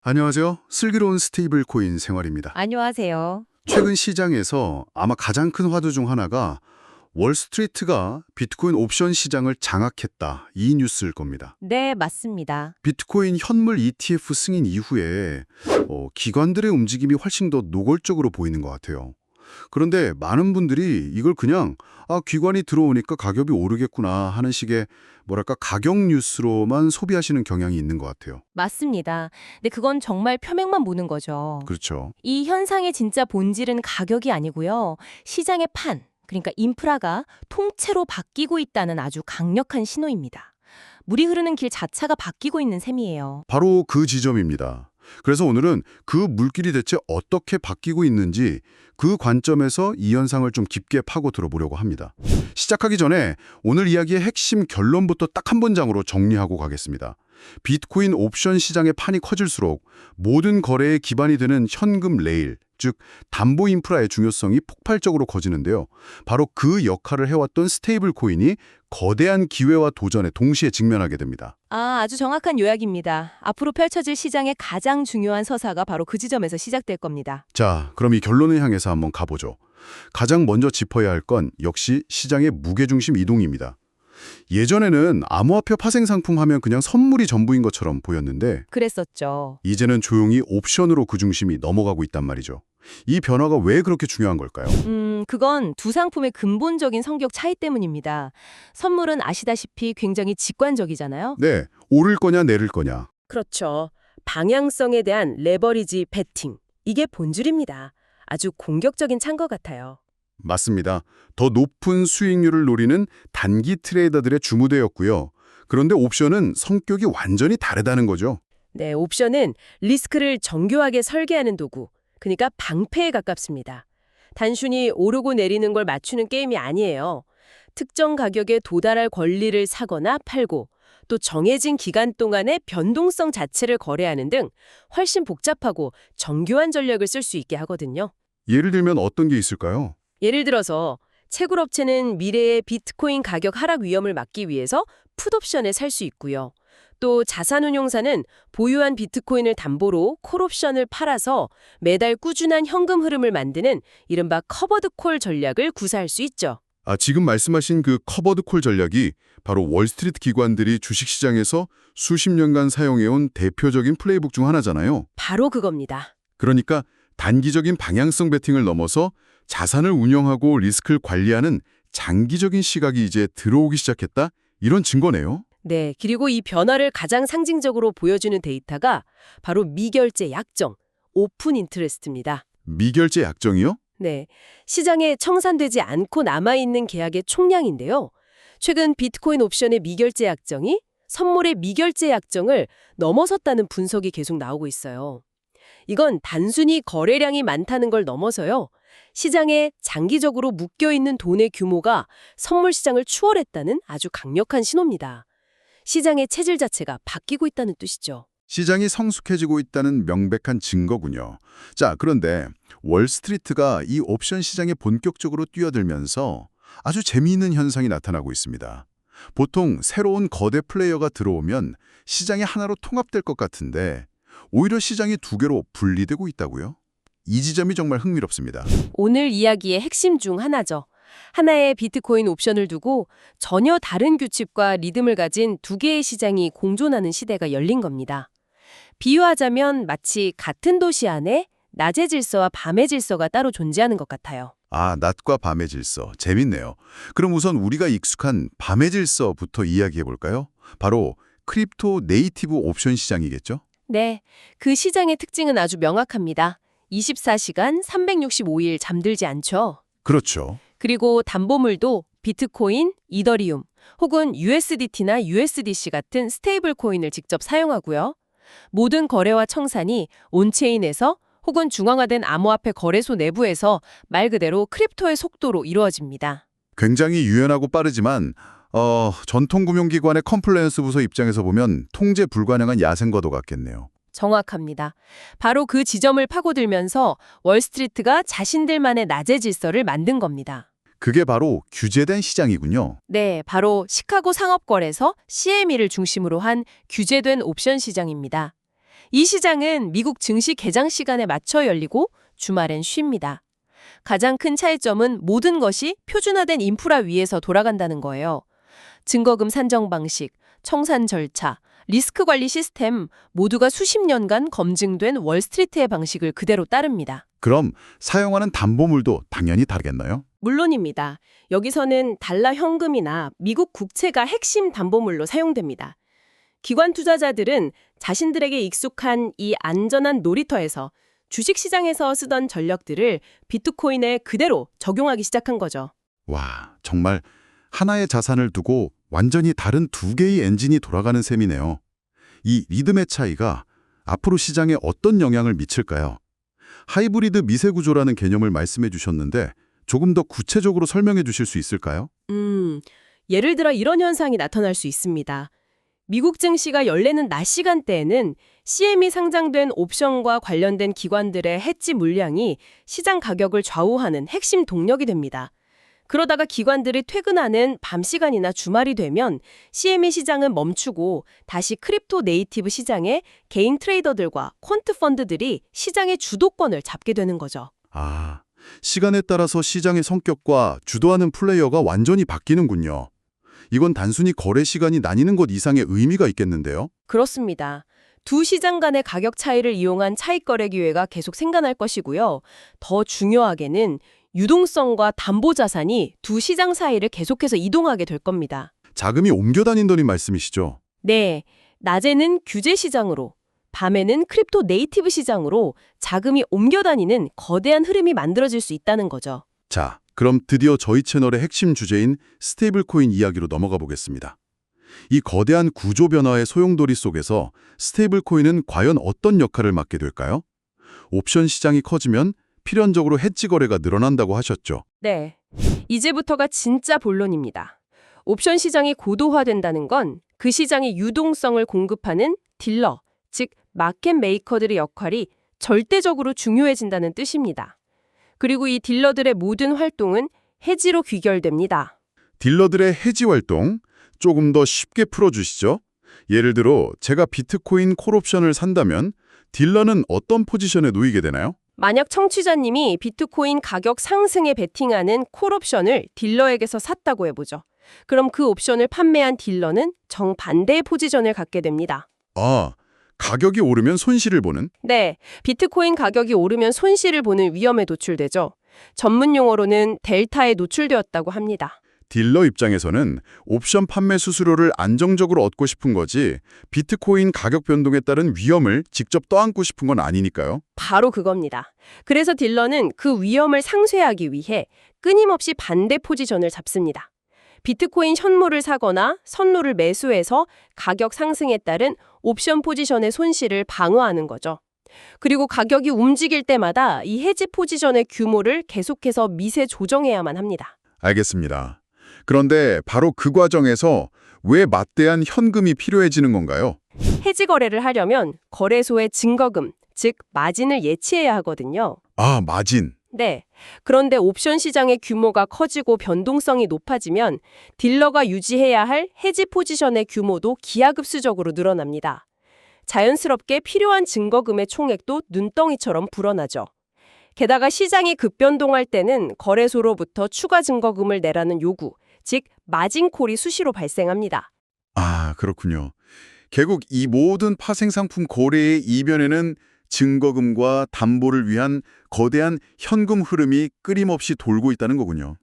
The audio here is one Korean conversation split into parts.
안녕하세요. 슬기로운 스테이블 코인 생활입니다. 안녕하세요. 최근 시장에서 아마 가장 큰 화두 중 하나가 월스트리트가 비트코인 옵션 시장을 장악했다. 이 뉴스일 겁니다. 네, 맞습니다. 비트코인 현물 ETF 승인 이후에 기관들의 움직임이 훨씬 더 노골적으로 보이는 것 같아요. 그런데 많은 분들이 이걸 그냥 기관이 들어오니까 가격이 오르겠구나 하는 식의 뭐랄까 가격 뉴스로만 소비하시는 경향이 있는 것 같아요. 맞습니다. 근데 그건 정말 표면만 보는 거죠. 그렇죠. 이 현상의 진짜 본질은 가격이 아니고요. 시장의 판, 그러니까 인프라가 통째로 바뀌고 있다는 아주 강력한 신호입니다. 물이 흐르는 길 자체가 바뀌고 있는 셈이에요. 바로 그 지점입니다. 그래서 오늘은 그 물길이 대체 어떻게 바뀌고 있는지 그 관점에서 이 현상을 좀 깊게 파고 들어보려고 합니다. 시작하기 전에 오늘 이야기의 핵심 결론부터 딱 한 문장으로 정리하고 가겠습니다. 비트코인 옵션 시장의 판이 커질수록 모든 거래의 기반이 되는 현금 레일, 즉 담보 인프라의 중요성이 폭발적으로 커지는데요. 바로 그 역할을 해왔던 스테이블 코인이 거대한 기회와 도전에 동시에 직면하게 됩니다. 아주 정확한 요약입니다. 앞으로 펼쳐질 시장의 가장 중요한 서사가 바로 그 지점에서 시작될 겁니다. 자, 그럼 이 결론을 향해서 한번 가보죠. 가장 먼저 짚어야 할 건 역시 시장의 무게중심 이동입니다. 예전에는 암호화폐 파생 상품 하면 그냥 선물이 전부인 것처럼 보였는데 그랬었죠. 이제는 조용히 옵션으로 그 중심이 넘어가고 있단 말이죠. 이 변화가 왜 그렇게 중요한 걸까요? 그건 두 상품의 근본적인 성격 차이 때문입니다. 선물은 아시다시피 굉장히 직관적이잖아요. 네, 오를 거냐 내릴 거냐. 그렇죠. 방향성에 대한 레버리지 베팅. 이게 본질입니다. 아주 공격적인 찬 것 같아요. 맞습니다. 더 높은 수익률을 노리는 단기 트레이더들의 주무대였고요. 그런데 옵션은 성격이 완전히 다르다는 거죠. 네, 옵션은 리스크를 정교하게 설계하는 도구. 그러니까 방패에 가깝습니다. 단순히 오르고 내리는 걸 맞추는 게임이 아니에요. 특정 가격에 도달할 권리를 사거나 팔고 또 정해진 기간 동안의 변동성 자체를 거래하는 등 훨씬 복잡하고 정교한 전략을 쓸 수 있게 하거든요. 예를 들면 어떤 게 있을까요? 예를 들어서 채굴업체는 미래의 비트코인 가격 하락 위험을 막기 위해서 풋옵션을 살 수 있고요. 또 자산운용사는 보유한 비트코인을 담보로 콜옵션을 팔아서 매달 꾸준한 현금 흐름을 만드는 이른바 커버드 콜 전략을 구사할 수 있죠. 지금 말씀하신 그 커버드 콜 전략이 바로 월스트리트 기관들이 주식시장에서 수십 년간 사용해온 대표적인 플레이북 중 하나잖아요. 바로 그겁니다. 그러니까 단기적인 방향성 베팅을 넘어서 자산을 운영하고 리스크를 관리하는 장기적인 시각이 이제 들어오기 시작했다? 이런 증거네요. 네, 그리고 이 변화를 가장 상징적으로 보여주는 데이터가 바로 미결제 약정, 오픈 인트레스트입니다. 미결제 약정이요? 네, 시장에 청산되지 않고 남아있는 계약의 총량인데요. 최근 비트코인 옵션의 미결제 약정이 선물의 미결제 약정을 넘어섰다는 분석이 계속 나오고 있어요. 이건 단순히 거래량이 많다는 걸 넘어서요. 시장에 장기적으로 묶여있는 돈의 규모가 선물 시장을 추월했다는 아주 강력한 신호입니다. 시장의 체질 자체가 바뀌고 있다는 뜻이죠. 시장이 성숙해지고 있다는 명백한 증거군요. 자, 그런데 월스트리트가 이 옵션 시장에 본격적으로 뛰어들면서 아주 재미있는 현상이 나타나고 있습니다. 보통 새로운 거대 플레이어가 들어오면 시장이 하나로 통합될 것 같은데 오히려 시장이 두 개로 분리되고 있다고요? 이 지점이 정말 흥미롭습니다. 오늘 이야기의 핵심 중 하나죠. 하나의 비트코인 옵션을 두고 전혀 다른 규칙과 리듬을 가진 두 개의 시장이 공존하는 시대가 열린 겁니다. 비유하자면 마치 같은 도시 안에 낮의 질서와 밤의 질서가 따로 존재하는 것 같아요. 낮과 밤의 질서. 재밌네요. 그럼 우선 우리가 익숙한 밤의 질서부터 이야기해 볼까요? 바로 크립토 네이티브 옵션 시장이겠죠? 네, 그 시장의 특징은 아주 명확합니다. 24시간 365일 잠들지 않죠. 그렇죠. 그리고 담보물도 비트코인, 이더리움, 혹은 USDT나 USDC 같은 스테이블 코인을 직접 사용하고요. 모든 거래와 청산이 온체인에서 혹은 중앙화된 암호화폐 거래소 내부에서 말 그대로 크립토의 속도로 이루어집니다. 굉장히 유연하고 빠르지만 전통금융기관의 컴플라이언스 부서 입장에서 보면 통제 불가능한 야생과도 같겠네요. 정확합니다. 바로 그 지점을 파고들면서 월스트리트가 자신들만의 낮의 질서를 만든 겁니다. 그게 바로 규제된 시장이군요. 네, 바로 시카고 상업거래소 CME를 중심으로 한 규제된 옵션 시장입니다. 이 시장은 미국 증시 개장 시간에 맞춰 열리고 주말엔 쉽니다. 가장 큰 차이점은 모든 것이 표준화된 인프라 위에서 돌아간다는 거예요. 증거금 산정 방식, 청산 절차, 리스크 관리 시스템 모두가 수십 년간 검증된 월스트리트의 방식을 그대로 따릅니다. 그럼 사용하는 담보물도 당연히 다르겠나요? 물론입니다. 여기서는 달러 현금이나 미국 국채가 핵심 담보물로 사용됩니다. 기관 투자자들은 자신들에게 익숙한 이 안전한 놀이터에서 주식시장에서 쓰던 전력들을 비트코인에 그대로 적용하기 시작한 거죠. 와, 정말 하나의 자산을 두고 완전히 다른 두 개의 엔진이 돌아가는 셈이네요. 이 리듬의 차이가 앞으로 시장에 어떤 영향을 미칠까요? 하이브리드 미세 구조라는 개념을 말씀해 주셨는데 조금 더 구체적으로 설명해 주실 수 있을까요? 예를 들어 이런 현상이 나타날 수 있습니다. 미국 증시가 열리는 낮 시간대에는 CME 상장된 옵션과 관련된 기관들의 해지 물량이 시장 가격을 좌우하는 핵심 동력이 됩니다. 그러다가 기관들이 퇴근하는 밤 시간이나 주말이 되면 CME 시장은 멈추고 다시 크립토 네이티브 시장의 개인 트레이더들과 퀀트 펀드들이 시장의 주도권을 잡게 되는 거죠. 아, 시간에 따라서 시장의 성격과 주도하는 플레이어가 완전히 바뀌는군요. 이건 단순히 거래 시간이 나뉘는 것 이상의 의미가 있겠는데요? 그렇습니다. 두 시장 간의 가격 차이를 이용한 차익 거래 기회가 계속 생겨날 것이고요. 더 중요하게는 유동성과 담보 자산이 두 시장 사이를 계속해서 이동하게 될 겁니다. 자금이 옮겨 다닌다는 말씀이시죠? 네, 낮에는 규제 시장으로, 밤에는 크립토 네이티브 시장으로 자금이 옮겨 다니는 거대한 흐름이 만들어질 수 있다는 거죠. 자, 그럼 드디어 저희 채널의 핵심 주제인 스테이블 코인 이야기로 넘어가 보겠습니다. 이 거대한 구조 변화의 소용돌이 속에서 스테이블 코인은 과연 어떤 역할을 맡게 될까요? 옵션 시장이 커지면 필연적으로 해지 거래가 늘어난다고 하셨죠. 네, 이제부터가 진짜 본론입니다. 옵션 시장이 고도화된다는 건 그 시장의 유동성을 공급하는 딜러, 즉 마켓 메이커들의 역할이 절대적으로 중요해진다는 뜻입니다. 그리고 이 딜러들의 모든 활동은 해지로 귀결됩니다. 딜러들의 해지 활동 조금 더 쉽게 풀어주시죠. 예를 들어 제가 비트코인 콜옵션을 산다면 딜러는 어떤 포지션에 놓이게 되나요? 만약 청취자님이 비트코인 가격 상승에 베팅하는 콜옵션을 딜러에게서 샀다고 해보죠. 그럼 그 옵션을 판매한 딜러는 정반대의 포지션을 갖게 됩니다. 아, 가격이 오르면 손실을 보는? 네, 비트코인 가격이 오르면 손실을 보는 위험에 노출되죠. 전문 용어로는 델타에 노출되었다고 합니다. 딜러 입장에서는 옵션 판매 수수료를 안정적으로 얻고 싶은 거지 비트코인 가격 변동에 따른 위험을 직접 떠안고 싶은 건 아니니까요. 바로 그겁니다. 그래서 딜러는 그 위험을 상쇄하기 위해 끊임없이 반대 포지션을 잡습니다. 비트코인 현물을 사거나 선물을 매수해서 가격 상승에 따른 옵션 포지션의 손실을 방어하는 거죠. 그리고 가격이 움직일 때마다 이 해지 포지션의 규모를 계속해서 미세 조정해야만 합니다. 알겠습니다. 그런데 바로 그 과정에서 왜 맞대한 현금이 필요해지는 건가요? 해지 거래를 하려면 거래소의 증거금, 즉 마진을 예치해야 하거든요. 아, 마진. 네. 그런데 옵션 시장의 규모가 커지고 변동성이 높아지면 딜러가 유지해야 할 해지 포지션의 규모도 기하급수적으로 늘어납니다. 자연스럽게 필요한 증거금의 총액도 눈덩이처럼 불어나죠. 게다가 시장이 급변동할 때는 거래소로부터 추가 증거금을 내라는 요구, 즉 마진콜이 수시로 발생합니다. 아, 그렇군요. 결국 이 모든 파생상품 거래의 이변에는 증거금과 담보를 위한 거대한 현금 흐름이 끊임없이 돌고 있다는 거군요.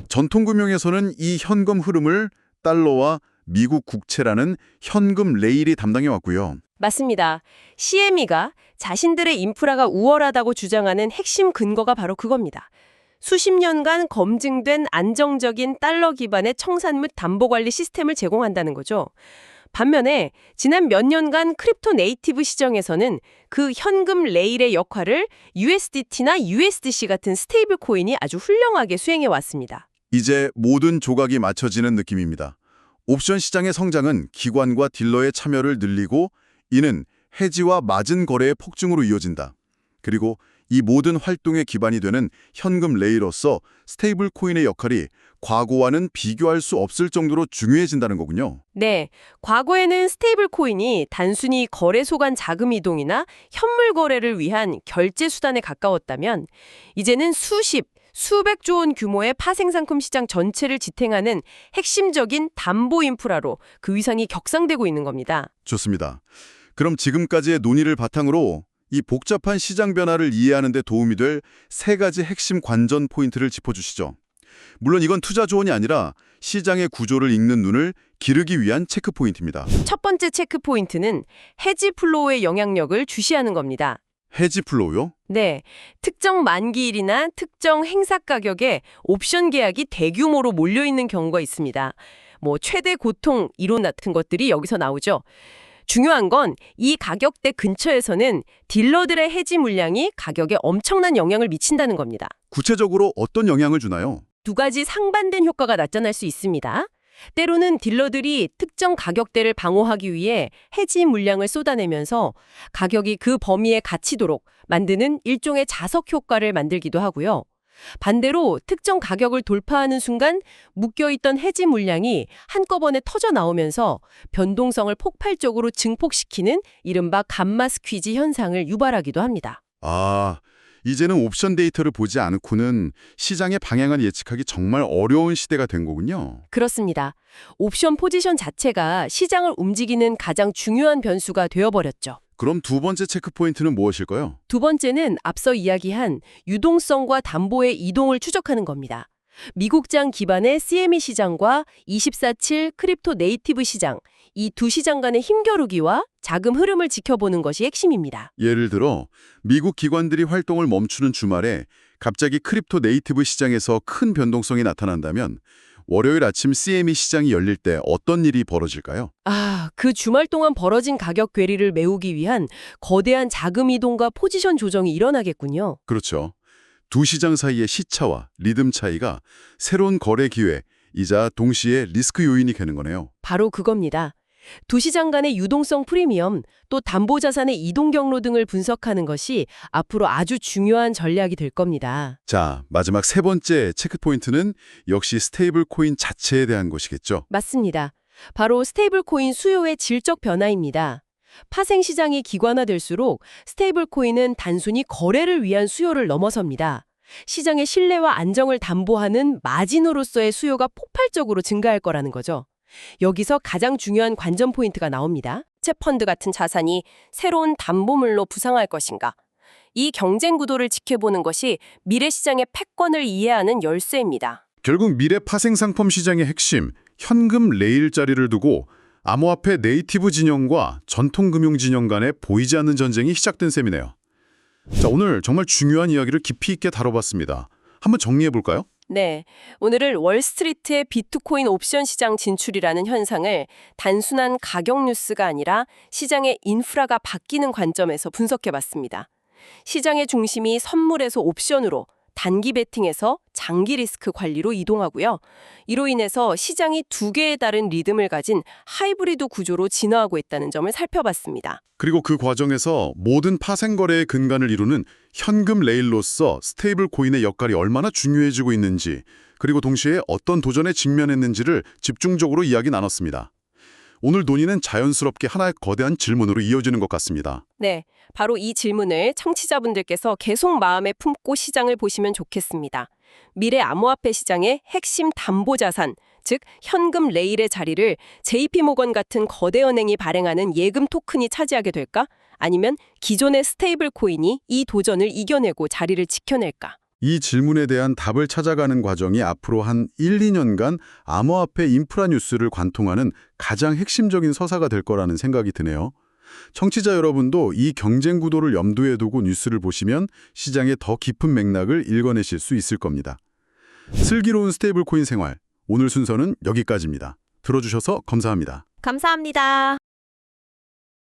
전통금융에서는 이 현금 흐름을 달러와 미국 국채라는 현금 레일이 담당해 왔고요. 맞습니다. CME가 자신들의 인프라가 우월하다고 주장하는 핵심 근거가 바로 그겁니다. 수십 년간 검증된 안정적인 달러 기반의 청산 및 담보 관리 시스템을 제공한다는 거죠. 반면에 지난 몇 년간 크립토 네이티브 시장에서는 그 현금 레일의 역할을 USDT나 USDC 같은 스테이블 코인이 아주 훌륭하게 수행해 왔습니다. 이제 모든 조각이 맞춰지는 느낌입니다. 옵션 시장의 성장은 기관과 딜러의 참여를 늘리고 이는 해지와 마진 거래의 폭증으로 이어진다. 그리고 이 모든 활동의 기반이 되는 현금 레일로서 스테이블 코인의 역할이 과거와는 비교할 수 없을 정도로 중요해진다는 거군요. 네, 과거에는 스테이블 코인이 단순히 거래소 간 자금 이동이나 현물 거래를 위한 결제 수단에 가까웠다면 이제는 수백조 원 규모의 파생상품 시장 전체를 지탱하는 핵심적인 담보 인프라로 그 위상이 격상되고 있는 겁니다. 좋습니다. 그럼 지금까지의 논의를 바탕으로 이 복잡한 시장 변화를 이해하는 데 도움이 될 세 가지 핵심 관전 포인트를 짚어주시죠. 물론 이건 투자 조언이 아니라 시장의 구조를 읽는 눈을 기르기 위한 체크 포인트입니다. 첫 번째 체크 포인트는 해지 플로우의 영향력을 주시하는 겁니다. 해지 플로우요? 네, 특정 만기일이나 특정 행사 가격에 옵션 계약이 대규모로 몰려있는 경우가 있습니다. 최대 고통 이론 같은 것들이 여기서 나오죠. 중요한 건 이 가격대 근처에서는 딜러들의 해지 물량이 가격에 엄청난 영향을 미친다는 겁니다. 구체적으로 어떤 영향을 주나요? 두 가지 상반된 효과가 나타날 수 있습니다. 때로는 딜러들이 특정 가격대를 방어하기 위해 해지 물량을 쏟아내면서 가격이 그 범위에 갇히도록 만드는 일종의 자석 효과를 만들기도 하고요. 반대로 특정 가격을 돌파하는 순간 묶여있던 해지 물량이 한꺼번에 터져 나오면서 변동성을 폭발적으로 증폭시키는 이른바 감마 스퀴즈 현상을 유발하기도 합니다. 아, 이제는 옵션 데이터를 보지 않고는 시장의 방향을 예측하기 정말 어려운 시대가 된 거군요. 그렇습니다. 옵션 포지션 자체가 시장을 움직이는 가장 중요한 변수가 되어버렸죠. 그럼 두 번째 체크 포인트는 무엇일까요? 두 번째는 앞서 이야기한 유동성과 담보의 이동을 추적하는 겁니다. 미국장 기반의 CME 시장과 24/7 크립토 네이티브 시장, 이 두 시장 간의 힘겨루기와 자금 흐름을 지켜보는 것이 핵심입니다. 예를 들어 미국 기관들이 활동을 멈추는 주말에 갑자기 크립토 네이티브 시장에서 큰 변동성이 나타난다면 월요일 아침 CME 시장이 열릴 때 어떤 일이 벌어질까요? 그 주말 동안 벌어진 가격 괴리를 메우기 위한 거대한 자금 이동과 포지션 조정이 일어나겠군요. 그렇죠. 두 시장 사이의 시차와 리듬 차이가 새로운 거래 기회이자 동시에 리스크 요인이 되는 거네요. 바로 그겁니다. 두 시장 간의 유동성 프리미엄, 또 담보자산의 이동 경로 등을 분석하는 것이 앞으로 아주 중요한 전략이 될 겁니다. 자, 마지막 세 번째 체크 포인트는 역시 스테이블 코인 자체에 대한 것이겠죠. 맞습니다. 바로 스테이블 코인 수요의 질적 변화입니다. 파생 시장이 기관화될수록 스테이블 코인은 단순히 거래를 위한 수요를 넘어섭니다. 시장의 신뢰와 안정을 담보하는 마진으로서의 수요가 폭발적으로 증가할 거라는 거죠. 여기서 가장 중요한 관전 포인트가 나옵니다. 채펀드 같은 자산이 새로운 담보물로 부상할 것인가? 이 경쟁 구도를 지켜보는 것이 미래 시장의 패권을 이해하는 열쇠입니다. 결국 미래 파생 상품 시장의 핵심, 현금 레일 자리를 두고 암호화폐 네이티브 진영과 전통 금융 진영 간에 보이지 않는 전쟁이 시작된 셈이네요. 자, 오늘 정말 중요한 이야기를 깊이 있게 다뤄봤습니다. 한번 정리해 볼까요? 네, 오늘은 월스트리트의 비트코인 옵션 시장 진출이라는 현상을 단순한 가격 뉴스가 아니라 시장의 인프라가 바뀌는 관점에서 분석해봤습니다. 시장의 중심이 선물에서 옵션으로, 단기 베팅에서 장기 리스크 관리로 이동하고요. 이로 인해서 시장이 두 개의 다른 리듬을 가진 하이브리드 구조로 진화하고 있다는 점을 살펴봤습니다. 그리고 그 과정에서 모든 파생 거래의 근간을 이루는 현금 레일로서 스테이블 코인의 역할이 얼마나 중요해지고 있는지, 그리고 동시에 어떤 도전에 직면했는지를 집중적으로 이야기 나눴습니다. 오늘 논의는 자연스럽게 하나의 거대한 질문으로 이어지는 것 같습니다. 네, 바로 이 질문을 청취자분들께서 계속 마음에 품고 시장을 보시면 좋겠습니다. 미래 암호화폐 시장의 핵심 담보자산, 즉 현금 레일의 자리를 JP모건 같은 거대 은행이 발행하는 예금 토큰이 차지하게 될까? 아니면 기존의 스테이블 코인이 이 도전을 이겨내고 자리를 지켜낼까? 이 질문에 대한 답을 찾아가는 과정이 앞으로 한 1, 2년간 암호화폐 인프라 뉴스를 관통하는 가장 핵심적인 서사가 될 거라는 생각이 드네요. 청취자 여러분도 이 경쟁 구도를 염두에 두고 뉴스를 보시면 시장의 더 깊은 맥락을 읽어내실 수 있을 겁니다. 슬기로운 스테이블 코인 생활, 오늘 순서는 여기까지입니다. 들어주셔서 감사합니다. 감사합니다.